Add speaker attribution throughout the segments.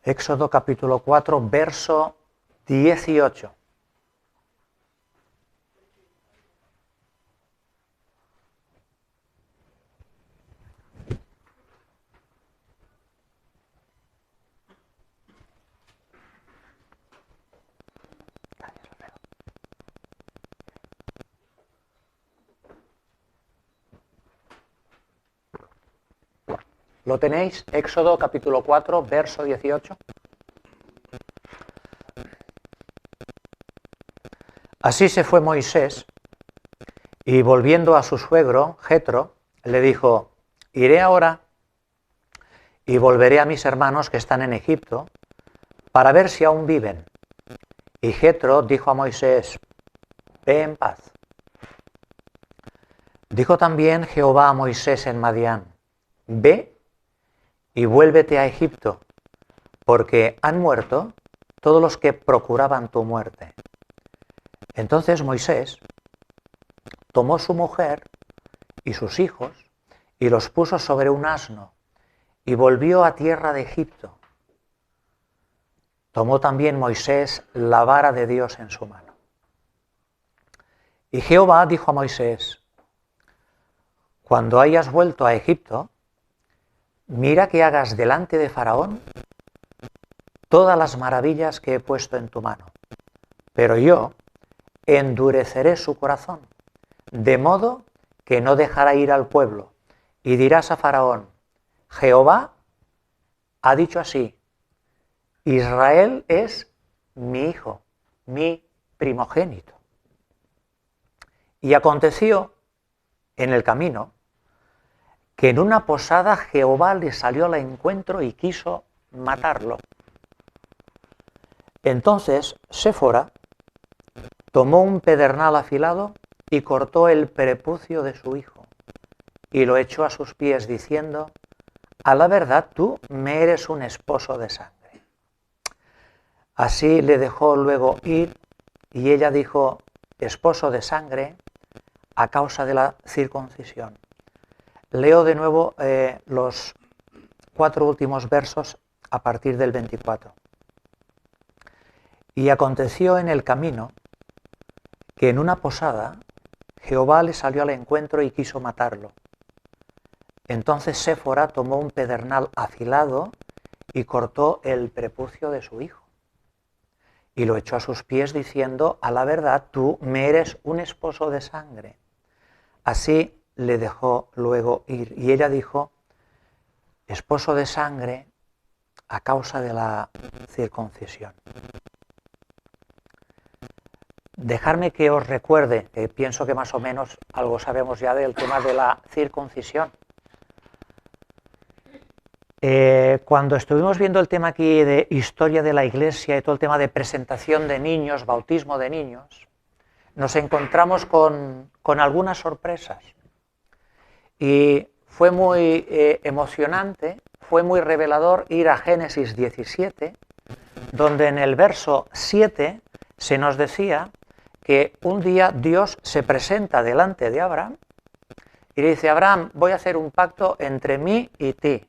Speaker 1: Éxodo capítulo 4, verso 18. ¿Lo tenéis? Éxodo capítulo 4, verso 18. Así se fue Moisés, y volviendo a su suegro, Jetro, le dijo: iré ahora y volveré a mis hermanos que están en Egipto, para ver si aún viven. Y Jetro dijo a Moisés: ve en paz. Dijo también Jehová a Moisés en Madián: ve y vuélvete a Egipto, porque han muerto todos los que procuraban tu muerte. Entonces Moisés tomó su mujer y sus hijos y los puso sobre un asno y volvió a tierra de Egipto. Tomó también Moisés la vara de Dios en su mano. Y Jehová dijo a Moisés: cuando hayas vuelto a Egipto, mira que hagas delante de Faraón todas las maravillas que he puesto en tu mano, pero yo endureceré su corazón, de modo que no dejará ir al pueblo, y dirás a Faraón: Jehová ha dicho así, Israel es mi hijo, mi primogénito. Y aconteció en el camino que en una posada Jehová le salió al encuentro y quiso matarlo. Entonces Séfora tomó un pedernal afilado y cortó el prepucio de su hijo y lo echó a sus pies diciendo: a la verdad tú me eres un esposo de sangre. Así le dejó luego ir y ella dijo: esposo de sangre a causa de la circuncisión. Leo de nuevo los 4 últimos versos a partir del 24. Y aconteció en el camino que en una posada Jehová le salió al encuentro y quiso matarlo. Entonces Séfora tomó un pedernal afilado y cortó el prepucio de su hijo y lo echó a sus pies diciendo: a la verdad tú me eres un esposo de sangre. Así le dejó luego ir. Y ella dijo: esposo de sangre a causa de la circuncisión. Dejadme que os recuerde, que pienso que más o menos algo sabemos ya del tema de la circuncisión. Cuando estuvimos viendo el tema aquí de historia de la Iglesia y todo el tema de presentación de niños, bautismo de niños, nos encontramos con algunas sorpresas. Y fue muy emocionante, fue muy revelador ir a Génesis 17, donde en el verso 7 se nos decía que un día Dios se presenta delante de Abraham y le dice: Abraham, voy a hacer un pacto entre mí y ti.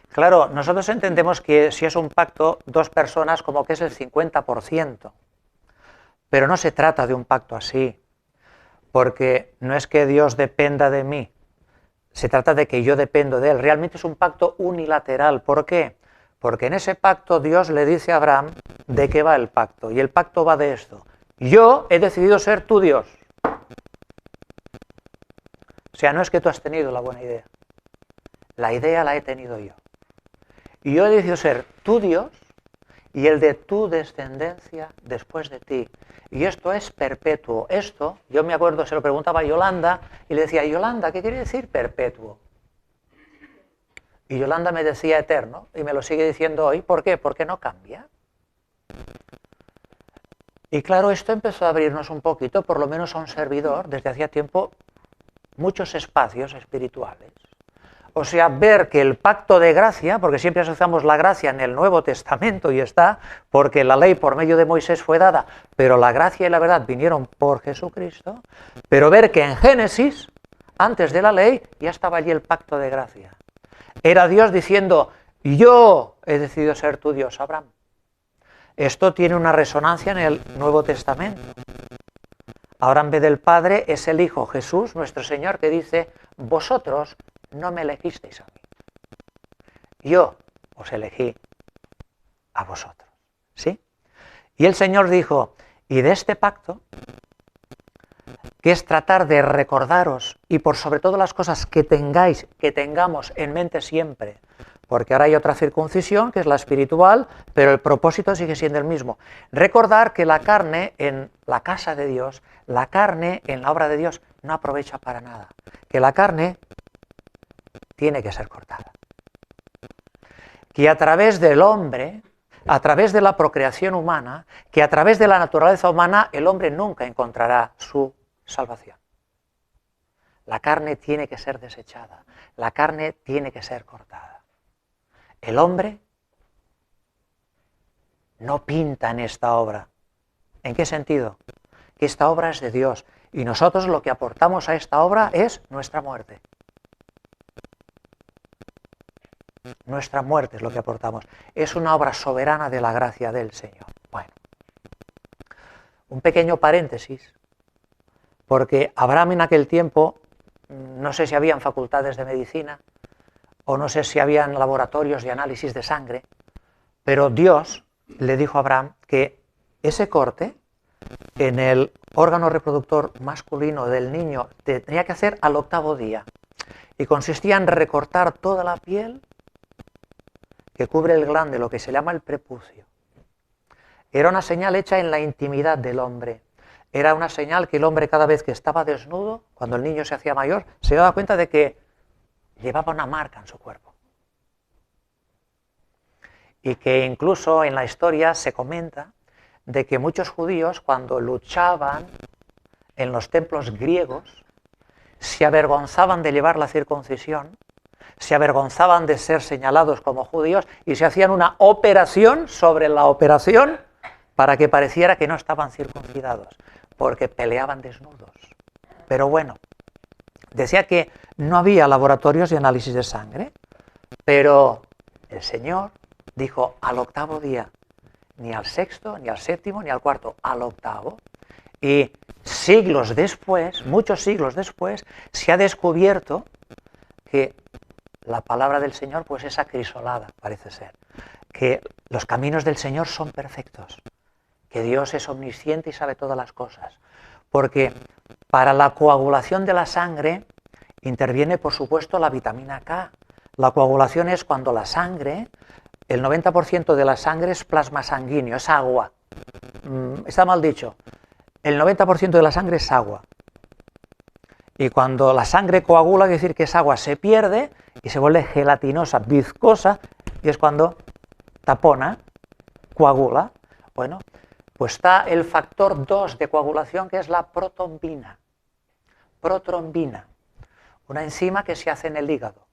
Speaker 1: Claro, nosotros entendemos que si es un pacto, 2 personas como que es el 50%, pero no se trata de un pacto así, porque no es que Dios dependa de mí, se trata de que yo dependo de Él. Realmente es un pacto unilateral. ¿Por qué? Porque en ese pacto Dios le dice a Abraham de qué va el pacto, y el pacto va de esto: yo he decidido ser tu Dios. O sea, no es que tú has tenido la buena idea, la idea la he tenido yo. Y yo he decidido ser tu Dios y el de tu descendencia después de ti. Y esto es perpetuo. Esto, yo me acuerdo, se lo preguntaba a Yolanda y le decía: Yolanda, ¿qué quiere decir perpetuo? Y Yolanda me decía eterno, y me lo sigue diciendo hoy. ¿Por qué? Porque no cambia. Y claro, esto empezó a abrirnos un poquito, por lo menos a un servidor, desde hacía tiempo, muchos espacios espirituales. O sea, ver que el pacto de gracia, porque siempre asociamos la gracia en el Nuevo Testamento y está, porque la ley por medio de Moisés fue dada, pero la gracia y la verdad vinieron por Jesucristo, pero ver que en Génesis, antes de la ley, ya estaba allí el pacto de gracia. Era Dios diciendo: Yo he decidido ser tu Dios, Abraham. Esto tiene una resonancia en el Nuevo Testamento. Ahora en vez del Padre es el Hijo Jesús, nuestro Señor, que dice, vosotros no me elegisteis a mí. Yo os elegí a vosotros. ¿Sí? Y el Señor dijo, y de este pacto, que es tratar de recordaros, y por sobre todas las cosas que tengamos en mente siempre, porque ahora hay otra circuncisión, que es la espiritual, pero el propósito sigue siendo el mismo. Recordar que la carne en la casa de Dios, la carne en la obra de Dios, no aprovecha para nada. Que la carne tiene que ser cortada. Que a través del hombre, a través de la procreación humana, que a través de la naturaleza humana, el hombre nunca encontrará su salvación. La carne tiene que ser desechada, la carne tiene que ser cortada. El hombre no pinta en esta obra. ¿En qué sentido? Que esta obra es de Dios y nosotros lo que aportamos a esta obra es nuestra muerte. Nuestra muerte es lo que aportamos. Es una obra soberana de la gracia del Señor. Bueno, un pequeño paréntesis, porque Abraham en aquel tiempo, no sé si habían facultades de medicina, o no sé si habían laboratorios de análisis de sangre, pero Dios le dijo a Abraham que ese corte en el órgano reproductor masculino del niño tenía que hacer al 8º día, y consistía en recortar toda la piel que cubre el glande, lo que se llama el prepucio. Era una señal hecha en la intimidad del hombre. Era una señal que el hombre, cada vez que estaba desnudo, cuando el niño se hacía mayor, se daba cuenta de que llevaba una marca en su cuerpo. Y que incluso en la historia se comenta de que muchos judíos, cuando luchaban en los templos griegos, se avergonzaban de llevar la circuncisión, se avergonzaban de ser señalados como judíos y se hacían una operación sobre la operación para que pareciera que no estaban circuncidados, porque peleaban desnudos. Pero bueno, decía que no había laboratorios de análisis de sangre, pero el Señor dijo al 8º día, ni al 6º, ni al 7º, ni al 4º, al 8º. Y siglos después, muchos siglos después, se ha descubierto que la palabra del Señor pues es acrisolada, parece ser. Que los caminos del Señor son perfectos, que Dios es omnisciente y sabe todas las cosas. Porque para la coagulación de la sangre interviene, por supuesto, la vitamina K. La coagulación es cuando la sangre, el 90% de la sangre es plasma sanguíneo, es agua. Está mal dicho. El 90% de la sangre es agua. Y cuando la sangre coagula, quiere decir que esa agua se pierde y se vuelve gelatinosa, viscosa, y es cuando tapona, coagula. Bueno, pues está el factor 2 de coagulación, que es la protrombina. Protrombina, una enzima que se hace en el hígado.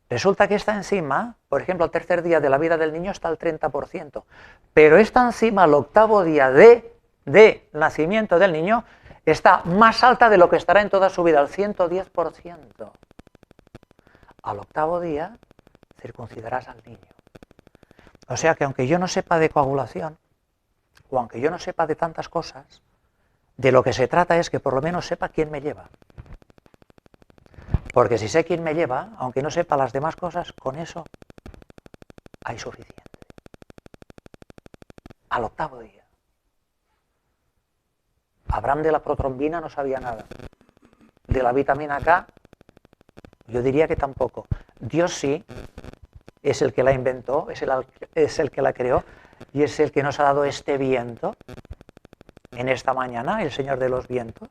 Speaker 1: Resulta que esta enzima, por ejemplo, al 3er día de la vida del niño está al 30%, pero esta enzima al 8º día de nacimiento del niño está más alta de lo que estará en toda su vida, al 110%. Al 8º día circuncidarás al niño. O sea que aunque yo no sepa de coagulación, o aunque yo no sepa de tantas cosas, de lo que se trata es que por lo menos sepa quién me lleva. Porque si sé quién me lleva, aunque no sepa las demás cosas, con eso hay suficiente. Al 8º día. Abraham de la protrombina no sabía nada. De la vitamina K, yo diría que tampoco. Dios sí, es el que la inventó, es el que la creó, y es el que nos ha dado este viento. En esta mañana, el Señor de los vientos,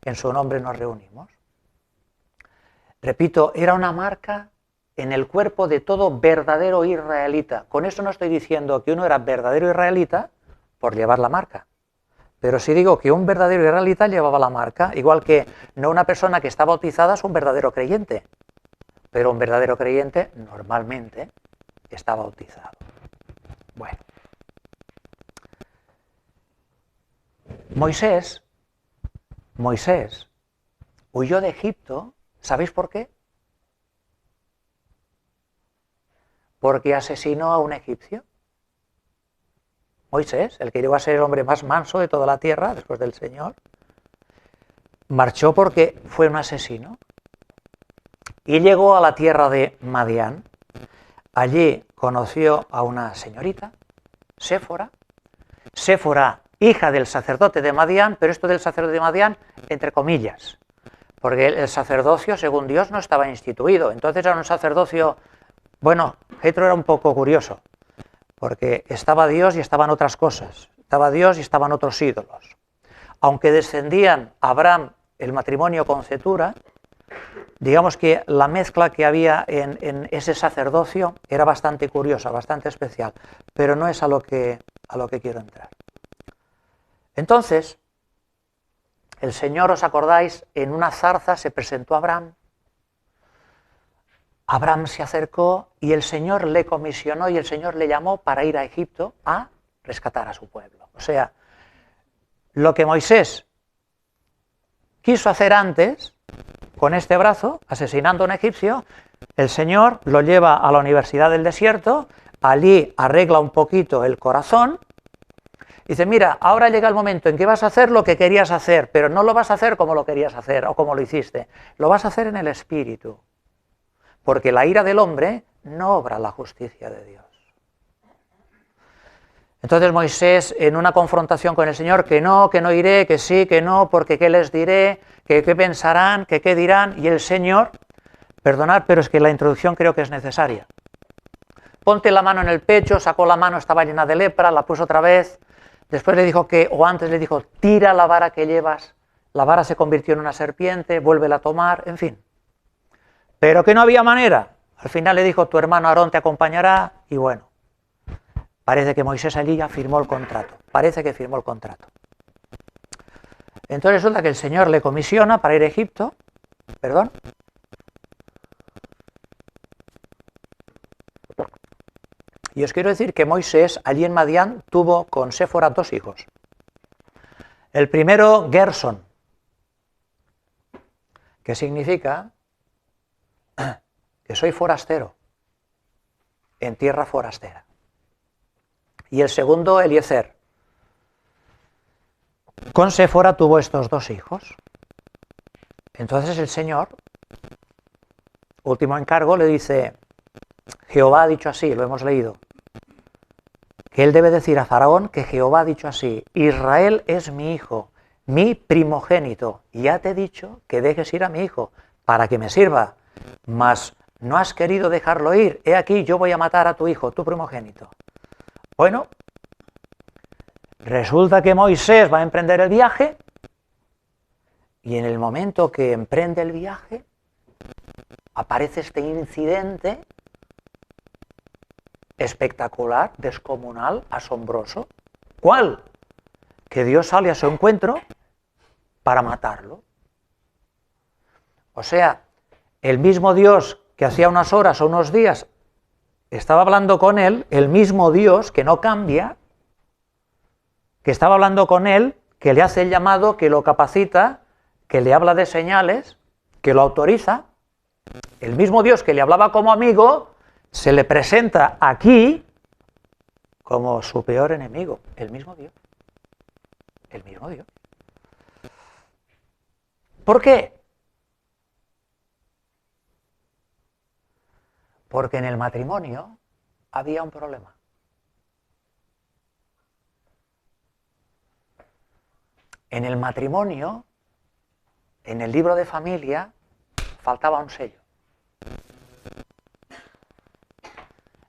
Speaker 1: en su nombre nos reunimos. Repito, era una marca en el cuerpo de todo verdadero israelita. Con eso no estoy diciendo que uno era verdadero israelita por llevar la marca. Pero sí digo que un verdadero israelita llevaba la marca, igual que no una persona que está bautizada es un verdadero creyente. Pero un verdadero creyente normalmente está bautizado. Bueno. Moisés huyó de Egipto. ¿Sabéis por qué? porque asesinó a un egipcio. Moisés, el que llegó a ser el hombre más manso de toda la tierra después del Señor, marchó porque fue un asesino. Y llegó a la tierra de Madián. Allí conoció a una señorita, Séfora. Séfora, hija del sacerdote de Madián, pero esto del sacerdote de Madián, entre comillas, porque el sacerdocio, según Dios, no estaba instituido. Entonces era un sacerdocio, bueno, Jetro era un poco curioso, porque estaba Dios y estaban otras cosas. Estaba Dios y estaban otros ídolos. Aunque descendían Abraham, el matrimonio con Cetura, digamos que la mezcla que había en ese sacerdocio era bastante curiosa, bastante especial, pero no es a lo que quiero entrar. Entonces, el Señor, ¿os acordáis? En una zarza se presentó a Abraham. Abraham se acercó y el Señor le comisionó y el Señor le llamó para ir a Egipto a rescatar a su pueblo. O sea, lo que Moisés quiso hacer antes, con este brazo, asesinando a un egipcio, el Señor lo lleva a la Universidad del Desierto, allí arregla un poquito el corazón, y dice, mira, ahora llega el momento en que vas a hacer lo que querías hacer, pero no lo vas a hacer como lo querías hacer o como lo hiciste, lo vas a hacer en el Espíritu, porque la ira del hombre no obra la justicia de Dios. Entonces Moisés, en una confrontación con el Señor, que no iré, que sí, que no, porque qué les diré, que qué pensarán, que qué dirán, y el Señor, perdonad, pero es que la introducción creo que es necesaria. Ponte la mano en el pecho, sacó la mano, estaba llena de lepra, la puso otra vez, después le dijo antes le dijo, tira la vara que llevas, la vara se convirtió en una serpiente, vuélvela a tomar, en fin. Pero que no había manera. Al final le dijo, tu hermano Aarón te acompañará, y bueno, parece que Moisés allí ya firmó el contrato, parece que firmó el contrato. Entonces resulta que el Señor le comisiona para ir a Egipto, y os quiero decir que Moisés allí en Madián tuvo con Séfora 2 hijos. El primero, Gerson, que significa que soy forastero, en tierra forastera. Y el segundo, Eliezer. Con Séfora tuvo estos 2 hijos. Entonces el Señor, último encargo, le dice, Jehová ha dicho así, lo hemos leído, que él debe decir a Faraón que Jehová ha dicho así, Israel es mi hijo, mi primogénito, ya te he dicho que dejes ir a mi hijo para que me sirva, mas no has querido dejarlo ir, he aquí yo voy a matar a tu hijo, tu primogénito. Bueno, resulta que Moisés va a emprender el viaje y en el momento que emprende el viaje aparece este incidente espectacular, descomunal, asombroso. ¿Cuál? Que Dios sale a su encuentro para matarlo. O sea, el mismo Dios que hacía unas horas o unos días estaba hablando con él, el mismo Dios que no cambia, que estaba hablando con él, que le hace el llamado, que lo capacita, que le habla de señales, que lo autoriza, el mismo Dios que le hablaba como amigo, se le presenta aquí como su peor enemigo, el mismo Dios. El mismo Dios. ¿Por qué? Porque en el matrimonio había un problema. En el matrimonio, en el libro de familia, faltaba un sello.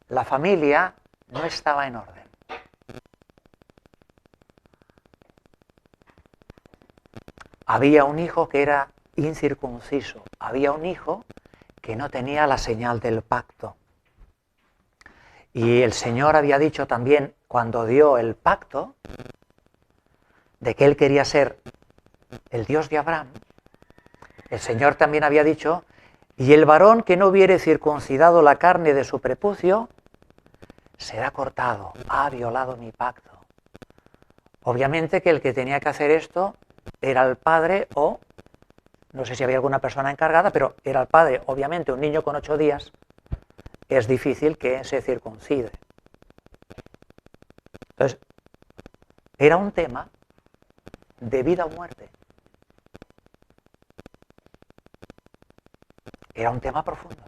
Speaker 1: La familia no estaba en orden. Había un hijo que era incircunciso, había un hijo que no tenía la señal del pacto. Y el Señor había dicho también, cuando dio el pacto, de que Él quería ser el Dios de Abraham, el Señor también había dicho, y el varón que no hubiere circuncidado la carne de su prepucio, será cortado, ha violado mi pacto. Obviamente que el que tenía que hacer esto era el padre o, no sé si había alguna persona encargada, pero era el padre. Obviamente un niño con 8 días es difícil que se circuncide. Entonces, era un tema de vida o muerte. Era un tema profundo.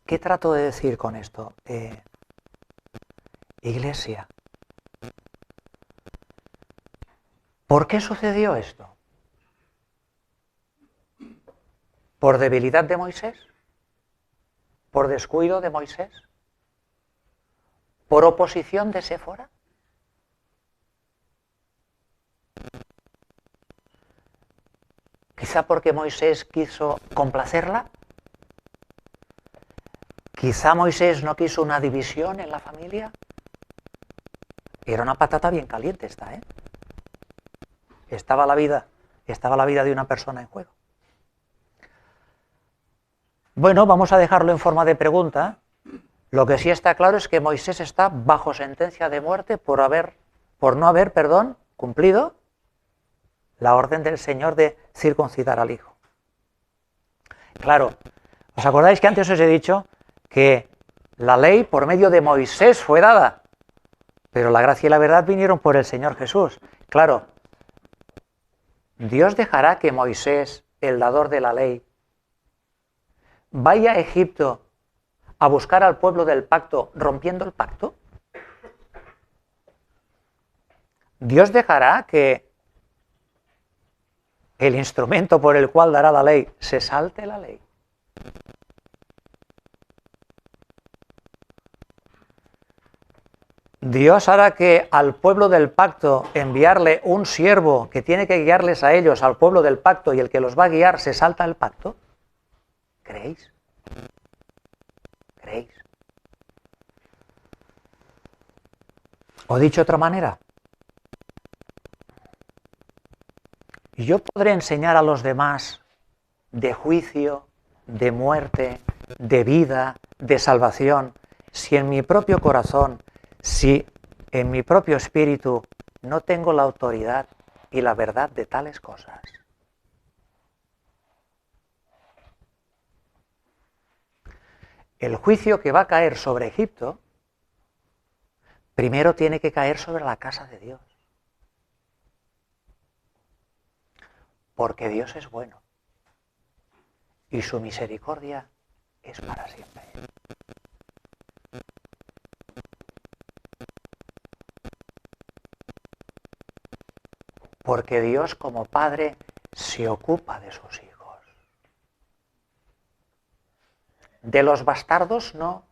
Speaker 1: ¿Qué trato de decir con esto? Iglesia, ¿por qué sucedió esto? ¿Por debilidad de Moisés? ¿Por descuido de Moisés? ¿Por oposición de Séfora? ¿Quizá porque Moisés quiso complacerla? ¿Quizá Moisés no quiso una división en la familia? Era una patata bien caliente esta, ¿eh? Estaba la vida de una persona en juego. Bueno, vamos a dejarlo en forma de pregunta. Lo que sí está claro es que Moisés está bajo sentencia de muerte por no haber cumplido la orden del Señor de circuncidar al hijo. Claro, ¿os acordáis que antes os he dicho que la ley por medio de Moisés fue dada, pero la gracia y la verdad vinieron por el Señor Jesús? Claro, ¿Dios dejará que Moisés, el dador de la ley, vaya a Egipto a buscar al pueblo del pacto rompiendo el pacto? ¿Dios dejará que el instrumento por el cual dará la ley se salte la ley? Dios hará que al pueblo del pacto enviarle un siervo que tiene que guiarles a ellos, al pueblo del pacto, y el que los va a guiar se salta el pacto. ¿Creéis? ¿Creéis? O dicho de otra manera, yo podré enseñar a los demás de juicio, de muerte, de vida, de salvación, si en mi propio corazón, si en mi propio espíritu no tengo la autoridad y la verdad de tales cosas. El juicio que va a caer sobre Egipto, primero tiene que caer sobre la casa de Dios. Porque Dios es bueno y su misericordia es para siempre. Porque Dios como Padre se ocupa de sus hijos. De los bastardos no,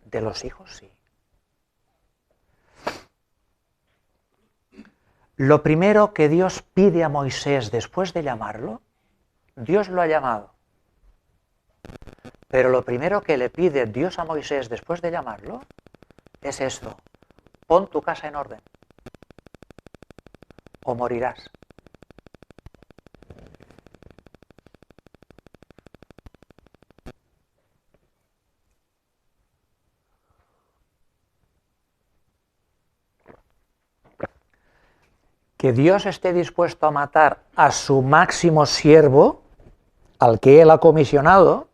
Speaker 1: de los hijos sí. Lo primero que Dios pide a Moisés después de llamarlo, Dios lo ha llamado. Pero lo primero que le pide Dios a Moisés después de llamarlo es esto: pon tu casa en orden o morirás. Que Dios esté dispuesto a matar a su máximo siervo, al que Él ha comisionado,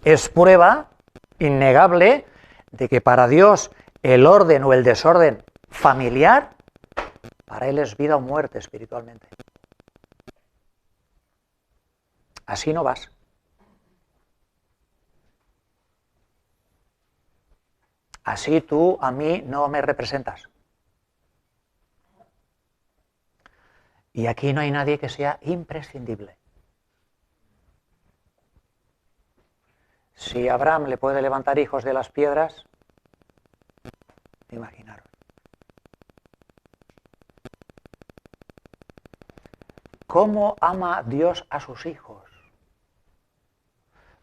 Speaker 1: es prueba innegable de que para Dios el orden o el desorden familiar, para Él es vida o muerte espiritualmente. Así no vas. Así tú a mí no me representas. Y aquí no hay nadie que sea imprescindible. Si Abraham le puede levantar hijos de las piedras, imaginaros. ¿Cómo ama Dios a sus hijos?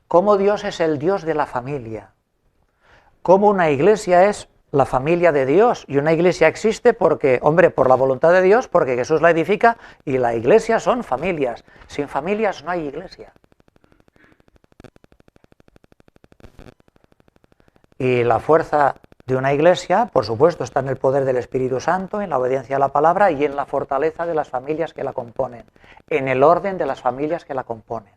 Speaker 1: ¿Cómo Dios es el Dios de la familia? ¿Cómo una iglesia es la familia de Dios? Y una iglesia existe porque, hombre, por la voluntad de Dios, porque Jesús la edifica, y la iglesia son familias. Sin familias no hay iglesia. Y la fuerza de una iglesia, por supuesto, está en el poder del Espíritu Santo, en la obediencia a la palabra y en la fortaleza de las familias que la componen, en el orden de las familias que la componen.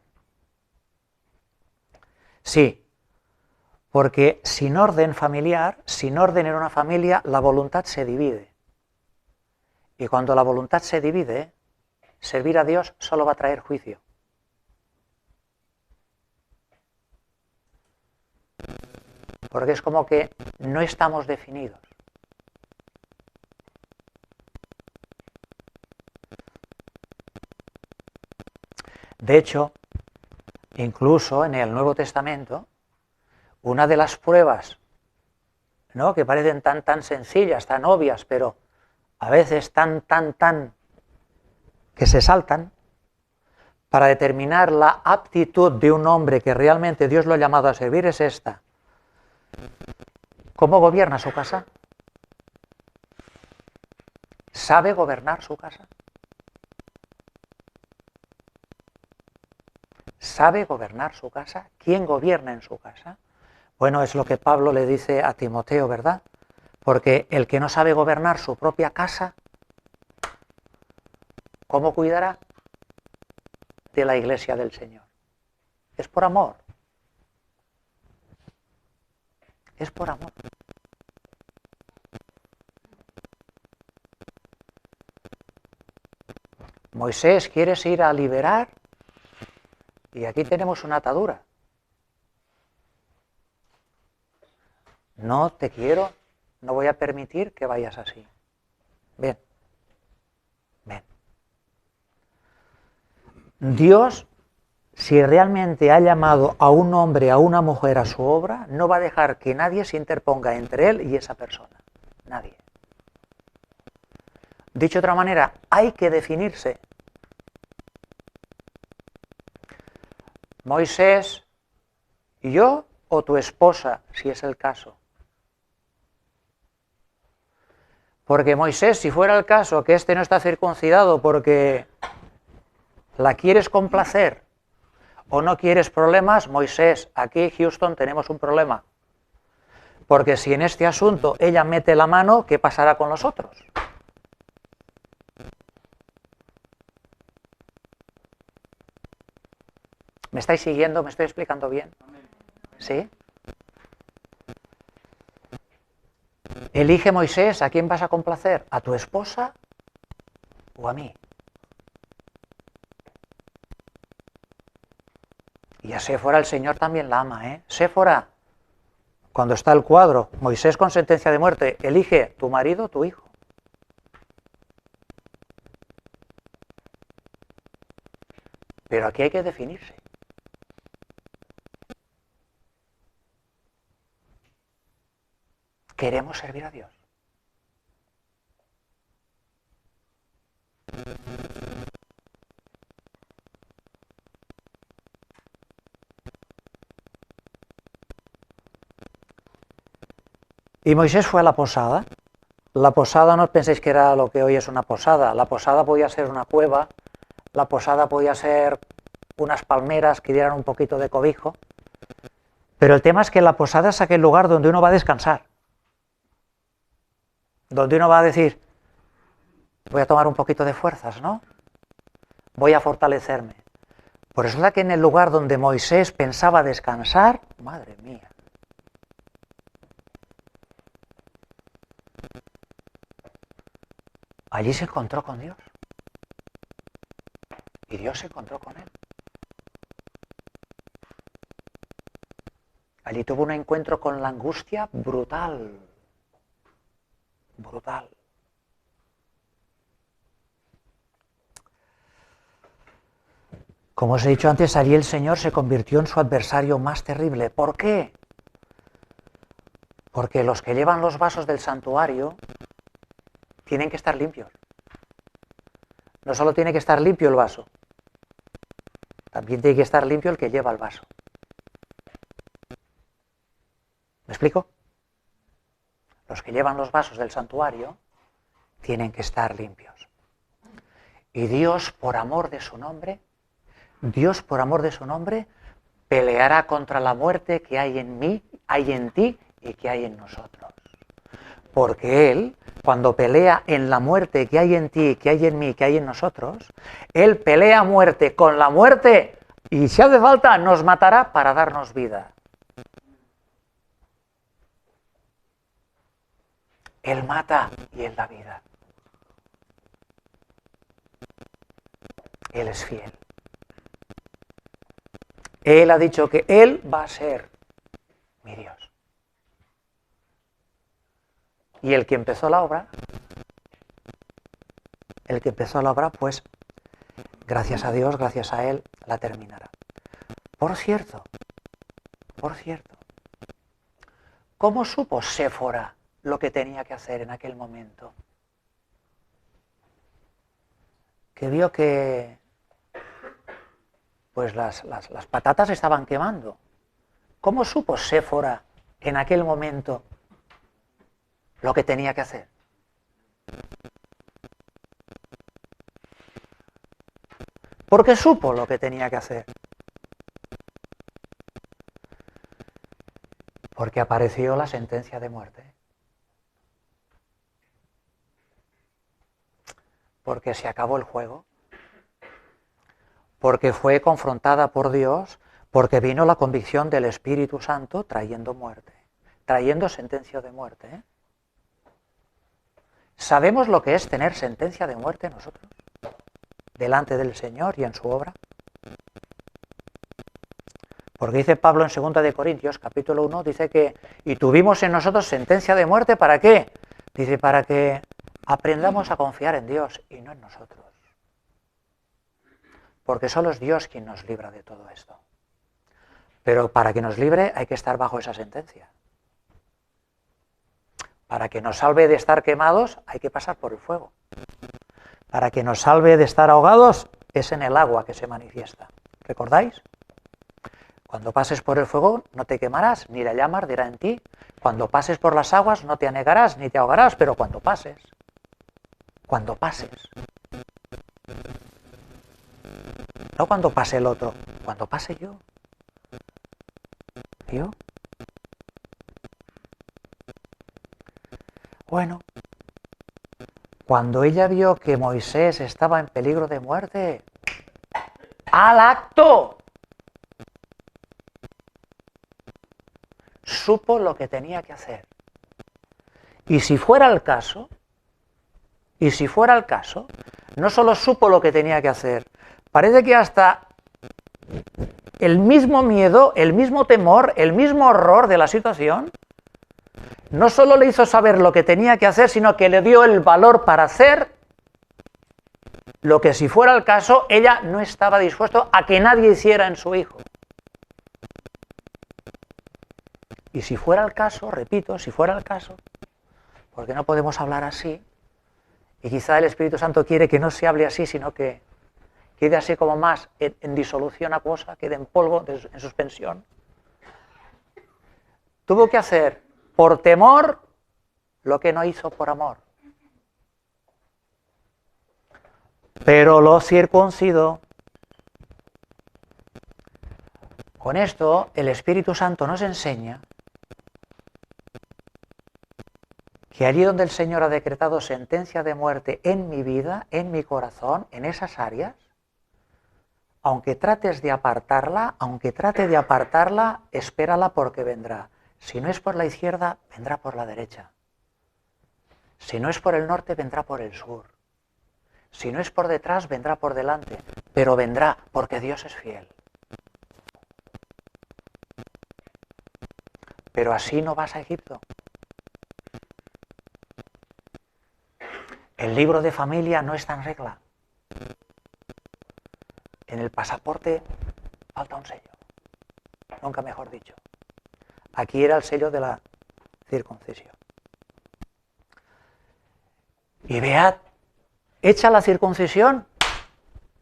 Speaker 1: Sí, porque sin orden familiar, sin orden en una familia, la voluntad se divide. Y cuando la voluntad se divide, servir a Dios solo va a traer juicio. Porque es como que no estamos definidos. De hecho, incluso en el Nuevo Testamento, una de las pruebas, ¿no?, que parecen tan sencillas, tan obvias, pero a veces tan que se saltan, para determinar la aptitud de un hombre que realmente Dios lo ha llamado a servir es esta. ¿Cómo gobierna su casa? ¿Sabe gobernar su casa? ¿Sabe gobernar su casa? ¿Quién gobierna en su casa? Bueno, es lo que Pablo le dice a Timoteo, ¿verdad? Porque el que no sabe gobernar su propia casa, ¿cómo cuidará de la iglesia del Señor? Es por amor. Es por amor. Moisés, ¿quieres ir a liberar? Y aquí tenemos una atadura. No te quiero, no voy a permitir que vayas así. Bien. Bien. Dios, si realmente ha llamado a un hombre, a una mujer a su obra, no va a dejar que nadie se interponga entre él y esa persona. Nadie. Dicho de otra manera, hay que definirse. Moisés, yo o tu esposa, si es el caso. Porque Moisés, si fuera el caso que este no está circuncidado porque la quieres complacer o no quieres problemas, Moisés, aquí Houston tenemos un problema. Porque si en este asunto ella mete la mano, ¿qué pasará con los otros? ¿Me estáis siguiendo? ¿Me estoy explicando bien? ¿Sí? Elige, Moisés, ¿a quién vas a complacer? ¿A tu esposa o a mí? Y a Séfora el Señor también la ama, ¿eh? Séfora, cuando está el cuadro, Moisés con sentencia de muerte, elige tu marido o tu hijo. Pero aquí hay que definirse. ¿Queremos servir a Dios? Y Moisés fue a la posada. La posada no penséis que era lo que hoy es una posada. La posada podía ser una cueva, la posada podía ser unas palmeras que dieran un poquito de cobijo. Pero el tema es que la posada es aquel lugar donde uno va a descansar. Donde uno va a decir, voy a tomar un poquito de fuerzas, ¿no? Voy a fortalecerme. Por eso es que en el lugar donde Moisés pensaba descansar, madre mía. Allí se encontró con Dios. Y Dios se encontró con él. Allí tuvo un encuentro con la angustia brutal. Brutal. Como os he dicho antes, allí el Señor se convirtió en su adversario más terrible. ¿Por qué? Porque los que llevan los vasos del santuario tienen que estar limpios. No solo tiene que estar limpio el vaso, también tiene que estar limpio el que lleva el vaso. ¿Me explico? Los que llevan los vasos del santuario tienen que estar limpios. Y Dios, por amor de su nombre, peleará contra la muerte que hay en mí, hay en ti y que hay en nosotros. Porque Él, cuando pelea en la muerte que hay en ti, que hay en mí, que hay en nosotros, Él pelea a muerte con la muerte y si hace falta nos matará para darnos vida. Él mata y Él da vida. Él es fiel. Él ha dicho que Él va a ser mi Dios. Y el que empezó la obra, pues, gracias a Dios, gracias a Él, la terminará. Por cierto, ¿cómo supo Séfora lo que tenía que hacer en aquel momento? Que vio que pues las patatas estaban quemando. ¿Cómo supo Séfora en aquel momento lo que tenía que hacer? Porque supo lo que tenía que hacer. Porque apareció la sentencia de muerte. Porque se acabó el juego. Porque fue confrontada por Dios, porque vino la convicción del Espíritu Santo trayendo muerte, trayendo sentencia de muerte. ¿Eh? ¿Sabemos lo que es tener sentencia de muerte nosotros? Delante del Señor y en su obra. Porque dice Pablo en 2 de Corintios, capítulo 1, dice que, y tuvimos en nosotros sentencia de muerte, ¿para qué? Dice, para que aprendamos a confiar en Dios y no en nosotros. Porque solo es Dios quien nos libra de todo esto. Pero para que nos libre hay que estar bajo esa sentencia. Para que nos salve de estar quemados hay que pasar por el fuego. Para que nos salve de estar ahogados es en el agua que se manifiesta. ¿Recordáis? Cuando pases por el fuego no te quemarás, ni la llama arderá en ti. Cuando pases por las aguas no te anegarás, ni te ahogarás, pero cuando pases. No cuando pase el otro, cuando pase yo. ¿Yo? Bueno, cuando ella vio que Moisés estaba en peligro de muerte, ¡al acto! Supo lo que tenía que hacer. Y si fuera el caso, no solo supo lo que tenía que hacer, parece que hasta el mismo miedo, el mismo temor, el mismo horror de la situación, no solo le hizo saber lo que tenía que hacer, sino que le dio el valor para hacer lo que si fuera el caso, ella no estaba dispuesta a que nadie hiciera en su hijo. Y si fuera el caso, repito, si fuera el caso, porque no podemos hablar así, y quizá el Espíritu Santo quiere que no se hable así, sino que quede así como más en disolución acuosa, quede en polvo, en suspensión. Tuvo que hacer por temor lo que no hizo por amor. Pero lo circuncidó. Con esto, el Espíritu Santo nos enseña que allí donde el Señor ha decretado sentencia de muerte en mi vida, en mi corazón, en esas áreas, aunque trates de apartarla, espérala porque vendrá. Si no es por la izquierda, vendrá por la derecha. Si no es por el norte, vendrá por el sur. Si no es por detrás, vendrá por delante. Pero vendrá, porque Dios es fiel. Pero así no vas a Egipto. El libro de familia no está en regla. En el pasaporte falta un sello. Nunca mejor dicho. Aquí era el sello de la circuncisión. Y vead, hecha la circuncisión,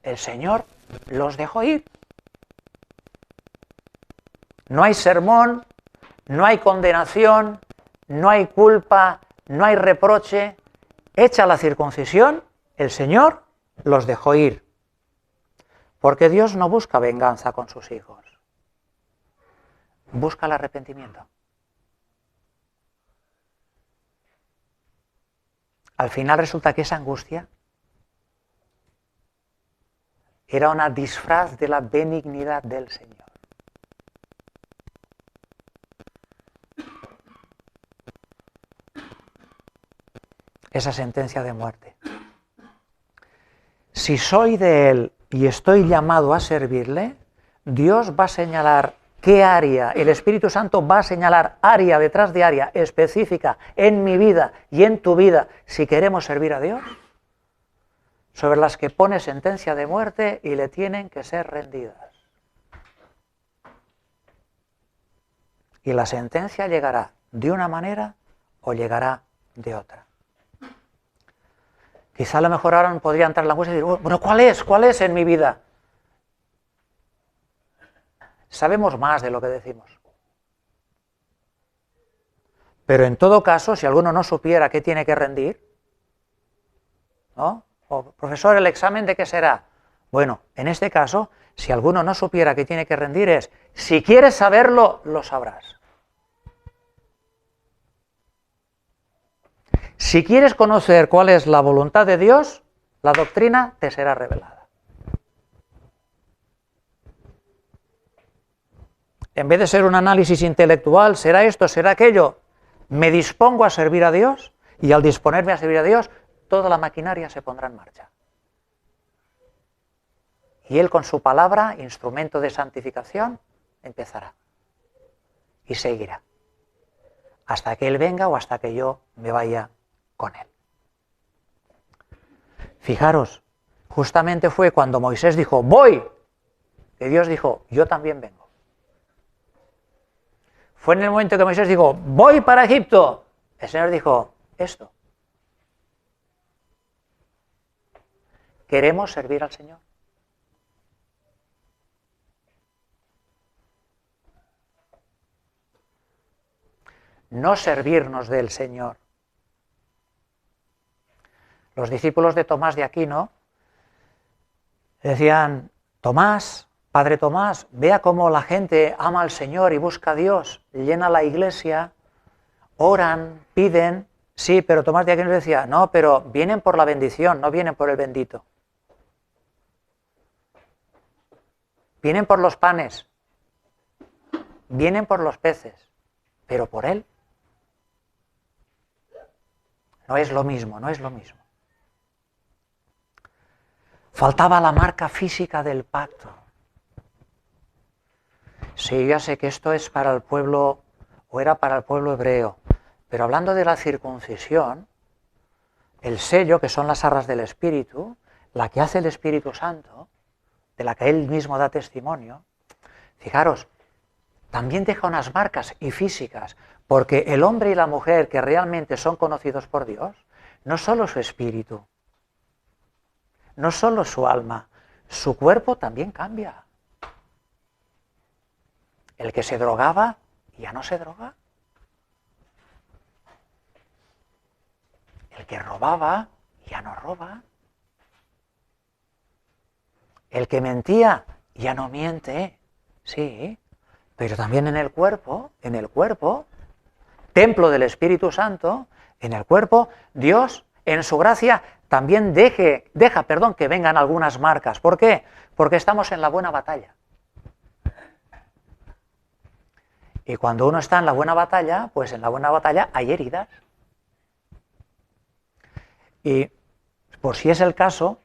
Speaker 1: el Señor los dejó ir. No hay sermón, no hay condenación, no hay culpa, no hay reproche. Hecha la circuncisión, el Señor los dejó ir. Porque Dios no busca venganza con sus hijos. Busca el arrepentimiento. al final resulta que esa angustia era una disfraz de la benignidad del Señor. Esa sentencia de muerte. Si soy de Él y estoy llamado a servirle, Dios va a señalar qué área, el Espíritu Santo va a señalar área detrás de área específica en mi vida y en tu vida, si queremos servir a Dios, sobre las que pone sentencia de muerte y le tienen que ser rendidas. Y la sentencia llegará de una manera o llegará de otra. Quizá a lo mejor ahora podría entrar la angustia y decir, bueno, ¿cuál es? ¿Cuál es en mi vida? Sabemos más de lo que decimos. Pero en todo caso, si alguno no supiera qué tiene que rendir, ¿no? O, profesor, ¿el examen de qué será? Bueno, en este caso, si alguno no supiera qué tiene que rendir es, si quieres saberlo, lo sabrás. Si quieres conocer cuál es la voluntad de Dios, la doctrina te será revelada. En vez de ser un análisis intelectual, será esto, será aquello, me dispongo a servir a Dios y al disponerme a servir a Dios, toda la maquinaria se pondrá en marcha. Y Él con su palabra, instrumento de santificación, empezará y seguirá. Hasta que Él venga o hasta que yo me vaya con Él. Fijaros, justamente fue cuando Moisés dijo, voy, que Dios dijo, yo también vengo. Fue en el momento que Moisés dijo, voy para Egipto, el Señor dijo, esto. ¿Queremos servir al Señor? No servirnos del Señor. Los discípulos de Tomás de Aquino decían, Tomás, Padre Tomás, vea cómo la gente ama al Señor y busca a Dios, llena la iglesia, oran, piden, sí, pero Tomás de Aquino decía, no, pero vienen por la bendición, no vienen por el bendito. Vienen por los panes, vienen por los peces, pero por Él no es lo mismo, no es lo mismo. Faltaba la marca física del pacto. Sí, ya sé que esto es para el pueblo, o era para el pueblo hebreo, pero hablando de la circuncisión, el sello, que son las arras del Espíritu, la que hace el Espíritu Santo, de la que Él mismo da testimonio, fijaros, también deja unas marcas y físicas, porque el hombre y la mujer que realmente son conocidos por Dios, no solo su espíritu, no solo su alma, su cuerpo también cambia. El que se drogaba, ya no se droga. El que robaba, ya no roba. El que mentía, ya no miente. Sí, pero también en el cuerpo, templo del Espíritu Santo, en el cuerpo, Dios, en su gracia, también deja que vengan algunas marcas. ¿Por qué? Porque estamos en la buena batalla. Y cuando uno está en la buena batalla, pues en la buena batalla hay heridas. Y por si es el caso,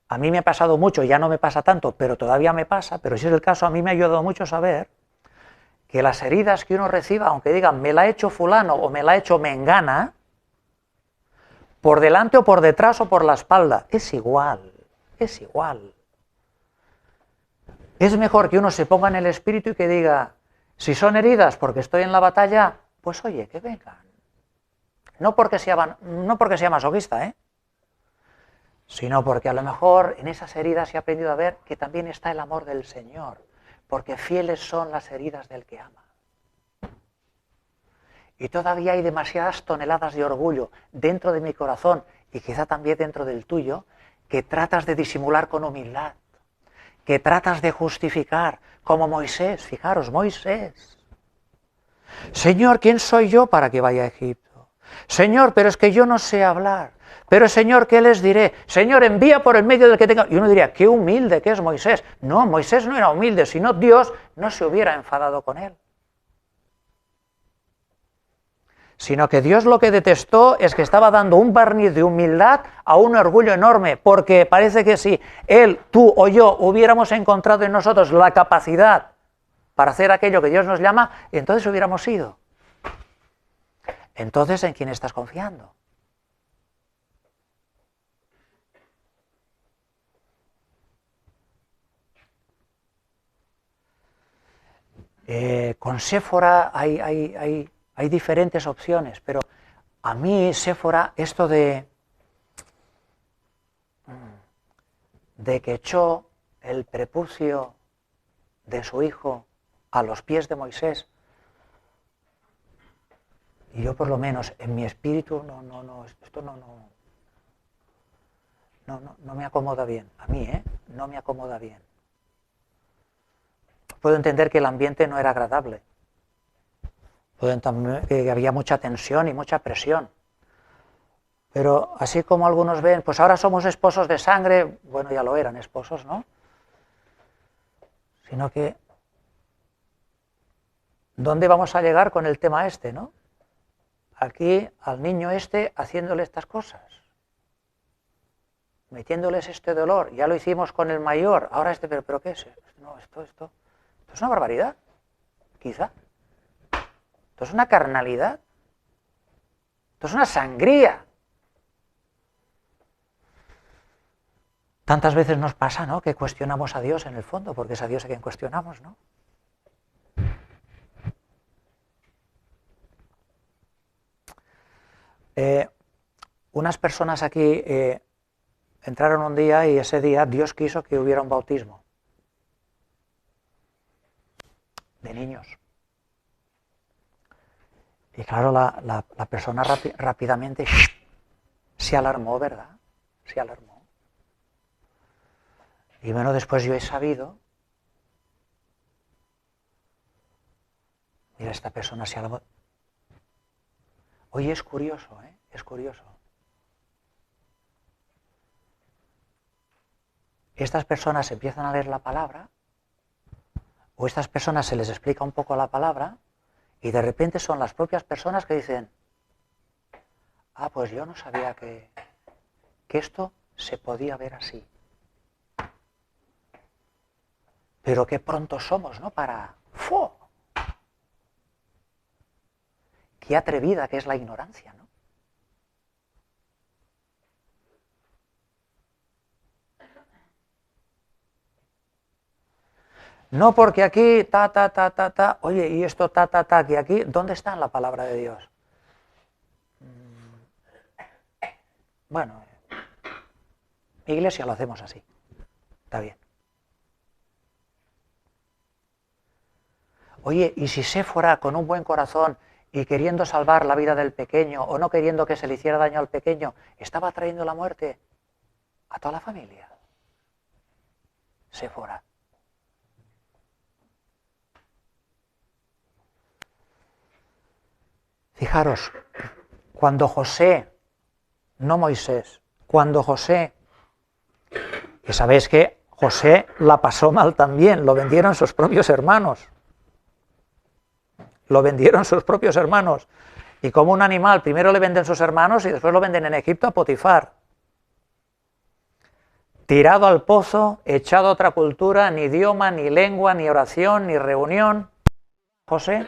Speaker 1: a mí me ha pasado mucho, ya no me pasa tanto, pero todavía me pasa, pero si es el caso, a mí me ha ayudado mucho saber que las heridas que uno reciba, aunque digan me la ha hecho fulano o me la ha hecho mengana, por delante o por detrás o por la espalda, es igual, es igual. Es mejor que uno se ponga en el espíritu y que diga, si son heridas porque estoy en la batalla, pues oye, que vengan. No porque sea masoquista, sino porque a lo mejor en esas heridas he aprendido a ver que también está el amor del Señor, porque fieles son las heridas del que ama. Y todavía hay demasiadas toneladas de orgullo dentro de mi corazón y quizá también dentro del tuyo, que tratas de disimular con humildad, que tratas de justificar, como Moisés, fijaros, Moisés. Señor, ¿quién soy yo para que vaya a Egipto? Señor, pero es que yo no sé hablar. Pero Señor, ¿qué les diré? Señor, envía por el medio del que tenga... Y uno diría, qué humilde que es Moisés. No, Moisés no era humilde, sino Dios no se hubiera enfadado con él. Sino que Dios lo que detestó es que estaba dando un barniz de humildad a un orgullo enorme, porque parece que si él, tú o yo hubiéramos encontrado en nosotros la capacidad para hacer aquello que Dios nos llama, entonces hubiéramos ido. Entonces, ¿en quién estás confiando? Con Séfora hay diferentes opciones, pero a mí Séfora, esto de que echó el prepucio de su hijo a los pies de Moisés, y yo por lo menos en mi espíritu esto no me acomoda bien, a mí, no me acomoda bien. Puedo entender que el ambiente no era agradable, puedo entender que había mucha tensión y mucha presión, pero así como algunos ven, pues ahora somos esposos de sangre, bueno, ya lo eran esposos, ¿no? Sino que, ¿dónde vamos a llegar con el tema este, no? Aquí al niño este haciéndole estas cosas, metiéndoles este dolor, ya lo hicimos con el mayor, ahora este, pero ¿qué es? No, esto es una barbaridad, quizá. Esto es una carnalidad. Esto es una sangría. Tantas veces nos pasa, ¿no?, que cuestionamos a Dios en el fondo, porque es a Dios a quien cuestionamos, ¿no? Unas personas aquí entraron un día y ese día Dios quiso que hubiera un bautismo de niños. Y claro, la persona rápidamente se alarmó, ¿verdad? Se alarmó. Y bueno, después yo he sabido, mira, esta persona se alarmó. Oye, es curioso, ¿eh? Es curioso. Estas personas empiezan a leer la palabra, o estas personas se les explica un poco la palabra, y de repente son las propias personas que dicen, ah, pues yo no sabía que esto se podía ver así. Pero qué pronto somos, ¿no? Para... ¡fu! Qué atrevida que es la ignorancia, ¿no? No porque aquí, oye, y esto, que aquí, ¿dónde está en la palabra de Dios? Bueno, iglesia lo hacemos así, está bien. Oye, y si Séfora con un buen corazón y queriendo salvar la vida del pequeño o no queriendo que se le hiciera daño al pequeño, estaba trayendo la muerte a toda la familia. Séfora. Fijaros, cuando José, no Moisés, cuando José, que sabéis que José la pasó mal también, lo vendieron sus propios hermanos. Lo vendieron sus propios hermanos. Y como un animal, primero le venden sus hermanos y después lo venden en Egipto a Potifar. Tirado al pozo, echado a otra cultura, ni idioma, ni lengua, ni oración, ni reunión. José.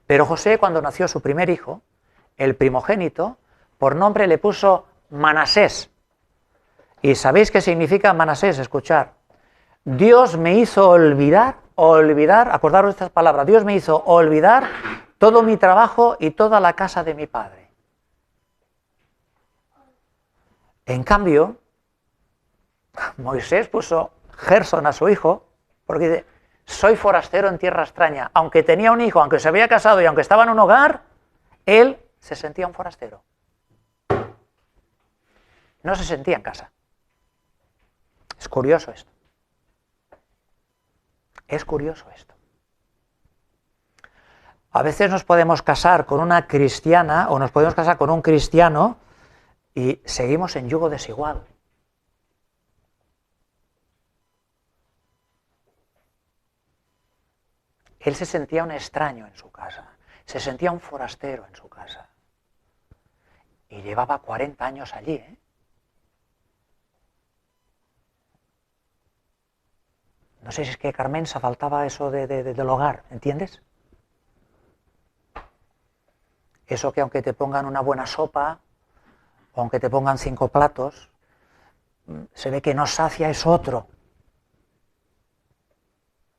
Speaker 1: Pero José, cuando nació su primer hijo, el primogénito, por nombre le puso Manasés. ¿Y sabéis qué significa Manasés? Escuchar. Dios me hizo olvidar, acordaros de estas palabras, Dios me hizo olvidar todo mi trabajo y toda la casa de mi padre. En cambio, Moisés puso Gersón a su hijo, porque dice, soy forastero en tierra extraña. Aunque tenía un hijo, aunque se había casado y aunque estaba en un hogar, él se sentía un forastero. No se sentía en casa. Es curioso esto. Es curioso esto. A veces nos podemos casar con una cristiana o nos podemos casar con un cristiano y seguimos en yugo desigual. Él se sentía un extraño en su casa, se sentía un forastero en su casa. Y llevaba 40 años allí, ¿eh? No sé si es que Carmenza faltaba eso del hogar, ¿entiendes? Eso que aunque te pongan una buena sopa, o aunque te pongan 5 platos, se ve que no sacia es otro.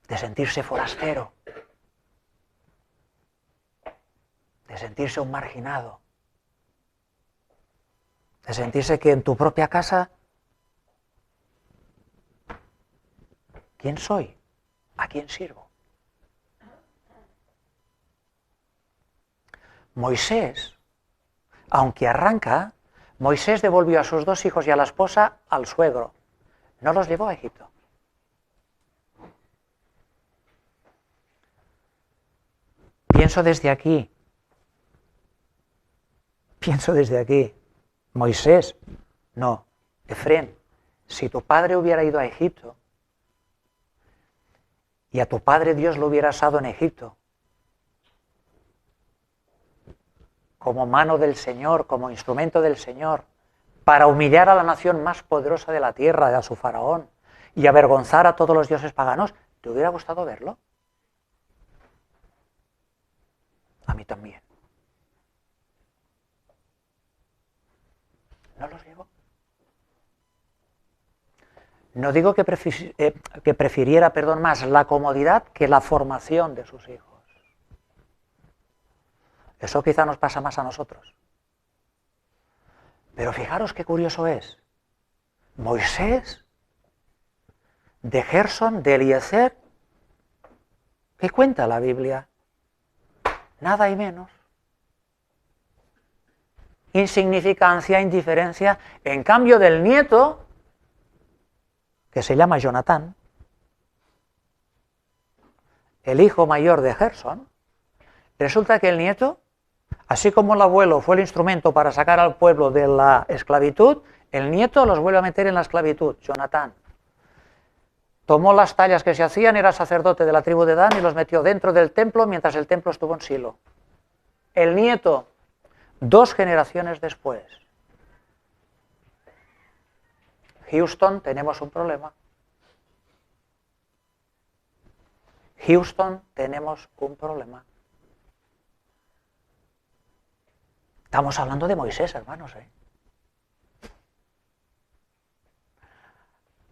Speaker 1: De sentirse forastero, de sentirse un marginado, de sentirse que en tu propia casa, ¿quién soy? ¿A quién sirvo? Moisés, aunque arranca, Moisés devolvió a sus 2 hijos y a la esposa al suegro, no los llevó a Egipto. Pienso desde aquí, Moisés, no, Efrén, si tu padre hubiera ido a Egipto y a tu padre Dios lo hubiera asado en Egipto, como mano del Señor, como instrumento del Señor, para humillar a la nación más poderosa de la tierra, a su faraón, y avergonzar a todos los dioses paganos, ¿te hubiera gustado verlo? A mí también. ¿No los llevó? No digo que prefiriera, más la comodidad que la formación de sus hijos. Eso quizá nos pasa más a nosotros. Pero fijaros qué curioso es. Moisés, de Gersón, de Eliezer, ¿qué cuenta la Biblia? Nada y menos. Insignificancia, indiferencia. En cambio del nieto, que se llama Jonatán, el hijo mayor de Gersón, resulta que el nieto, así como el abuelo fue el instrumento para sacar al pueblo de la esclavitud, el nieto los vuelve a meter en la esclavitud, Jonatán. Tomó las tallas que se hacían, era sacerdote de la tribu de Dan y los metió dentro del templo mientras el templo estuvo en Silo. El nieto, 2 generaciones después. Houston, tenemos un problema. Houston, tenemos un problema. Estamos hablando de Moisés, hermanos, ¿eh?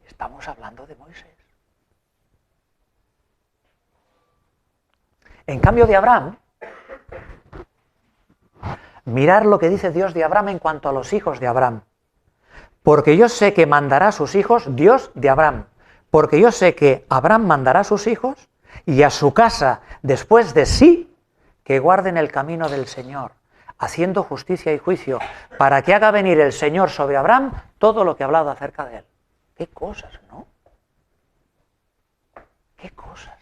Speaker 1: Estamos hablando de Moisés. En cambio de Abraham, mirar lo que dice Dios de Abraham en cuanto a los hijos de Abraham. Porque yo sé que mandará a sus hijos, Dios de Abraham, porque yo sé que Abraham mandará a sus hijos y a su casa después de sí, que guarden el camino del Señor, haciendo justicia y juicio, para que haga venir el Señor sobre Abraham todo lo que ha hablado acerca de él. ¡Qué cosas!, ¿no? ¡Qué cosas!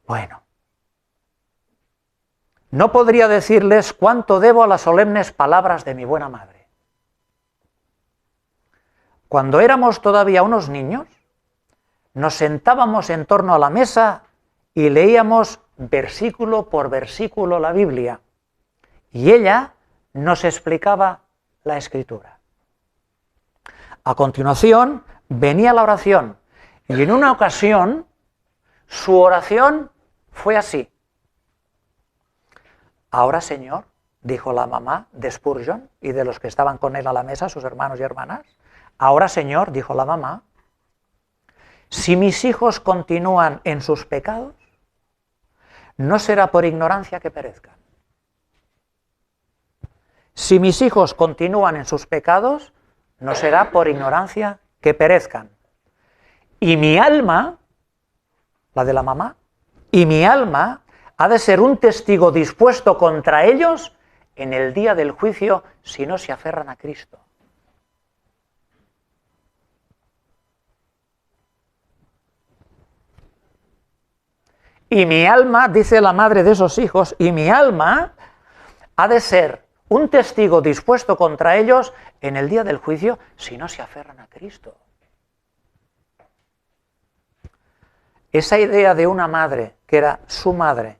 Speaker 1: Bueno, no podría decirles cuánto debo a las solemnes palabras de mi buena madre. Cuando éramos todavía unos niños, nos sentábamos en torno a la mesa y leíamos versículo por versículo la Biblia, y ella nos explicaba la Escritura. A continuación venía la oración, y en una ocasión su oración fue así: ahora, Señor, dijo la mamá de Spurgeon y de los que estaban con él a la mesa, sus hermanos y hermanas, ahora, Señor, dijo la mamá, si mis hijos continúan en sus pecados, no será por ignorancia que perezcan. Si mis hijos continúan en sus pecados, no será por ignorancia que perezcan. Y mi alma, la de la mamá, y mi alma ha de ser un testigo dispuesto contra ellos en el día del juicio si no se aferran a Cristo. Y mi alma, dice la madre de esos hijos, y mi alma ha de ser un testigo dispuesto contra ellos en el día del juicio si no se aferran a Cristo. Esa idea de una madre, que era su madre,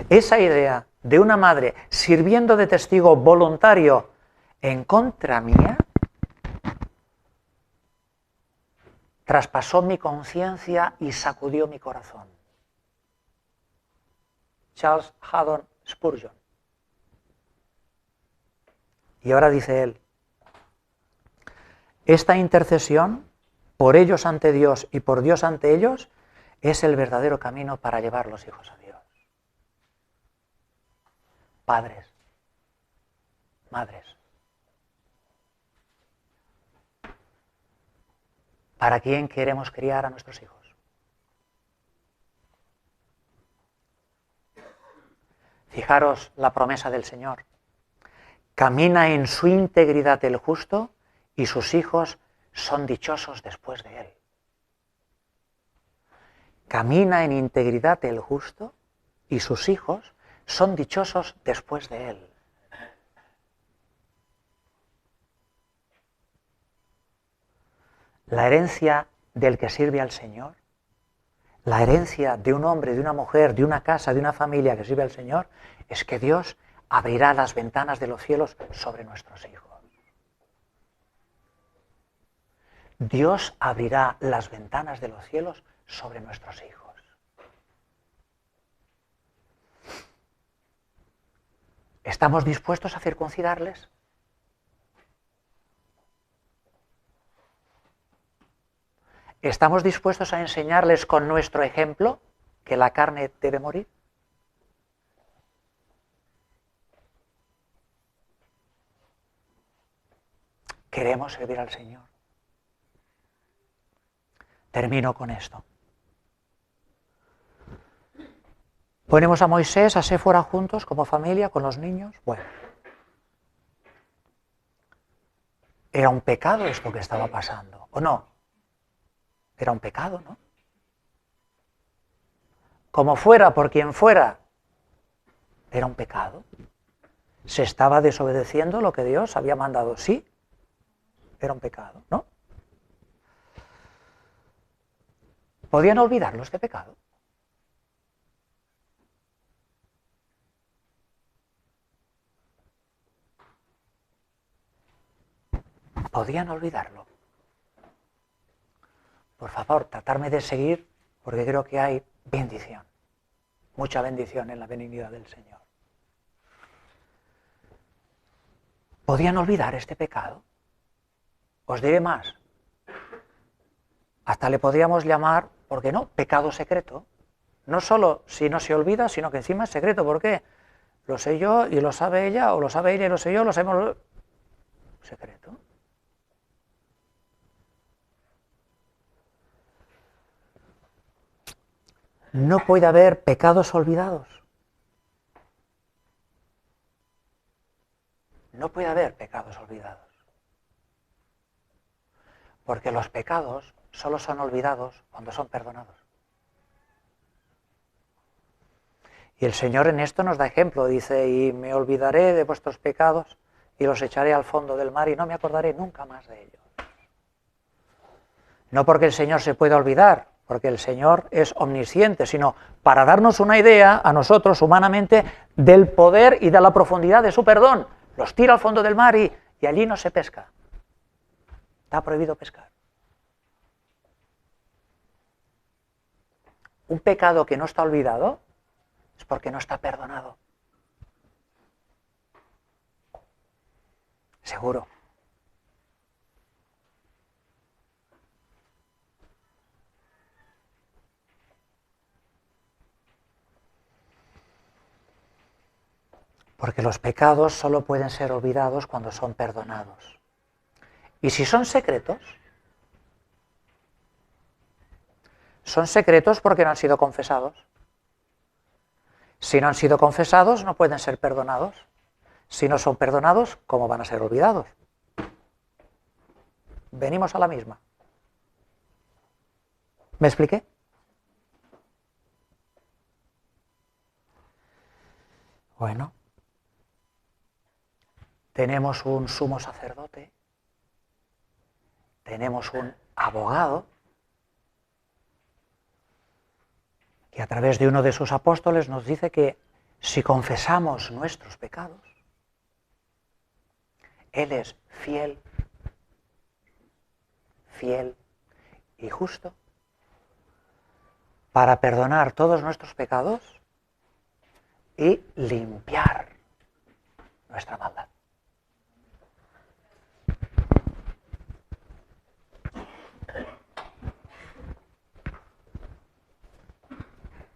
Speaker 1: esa idea de una madre sirviendo de testigo voluntario en contra mía, traspasó mi conciencia y sacudió mi corazón. Charles Haddon Spurgeon. Y ahora dice él, esta intercesión por ellos ante Dios y por Dios ante ellos es el verdadero camino para llevar los hijos a Dios. Padres, madres, ¿para quién queremos criar a nuestros hijos? Fijaros la promesa del Señor. Camina en su integridad el justo y sus hijos son dichosos después de él. Camina en integridad el justo y sus hijos son dichosos después de él. La herencia del que sirve al Señor, la herencia de un hombre, de una mujer, de una casa, de una familia que sirve al Señor, es que Dios abrirá las ventanas de los cielos sobre nuestros hijos. Dios abrirá las ventanas de los cielos sobre nuestros hijos. ¿Estamos dispuestos a circuncidarles? ¿Estamos dispuestos a enseñarles con nuestro ejemplo que la carne debe morir? ¿Queremos servir al Señor? Termino con esto. Ponemos a Moisés, a Séfora juntos como familia, con los niños. Bueno, era un pecado esto que estaba pasando, ¿o no? Era un pecado, ¿no? Como fuera, por quien fuera, era un pecado. Se estaba desobedeciendo lo que Dios había mandado. Sí, era un pecado, ¿no? ¿Podían olvidarlo este pecado? ¿Podían olvidarlo? Por favor, tratarme de seguir, porque creo que hay bendición, mucha bendición en la benignidad del Señor. ¿Podían olvidar este pecado? Os diré más. Hasta le podríamos llamar, ¿por qué no?, pecado secreto. No solo si no se olvida, sino que encima es secreto. ¿Por qué? Lo sé yo y lo sabe ella, o lo sabe ella y lo sé yo, lo sabemos... Secreto. No puede haber pecados olvidados. No puede haber pecados olvidados. Porque los pecados solo son olvidados cuando son perdonados. Y el Señor en esto nos da ejemplo, dice, y me olvidaré de vuestros pecados y los echaré al fondo del mar y no me acordaré nunca más de ellos. No porque el Señor se pueda olvidar, porque el Señor es omnisciente, sino para darnos una idea a nosotros humanamente del poder y de la profundidad de su perdón. Los tira al fondo del mar y allí no se pesca. Está prohibido pescar. Un pecado que no está olvidado es porque no está perdonado. Seguro. Porque los pecados solo pueden ser olvidados cuando son perdonados. Y si son secretos porque no han sido confesados. Si no han sido confesados, no pueden ser perdonados. Si no son perdonados, ¿cómo van a ser olvidados? Venimos a la misma. ¿Me expliqué? Bueno, tenemos un sumo sacerdote, tenemos un abogado, que a través de uno de sus apóstoles nos dice que si confesamos nuestros pecados, Él es fiel y justo para perdonar todos nuestros pecados y limpiar nuestra maldad.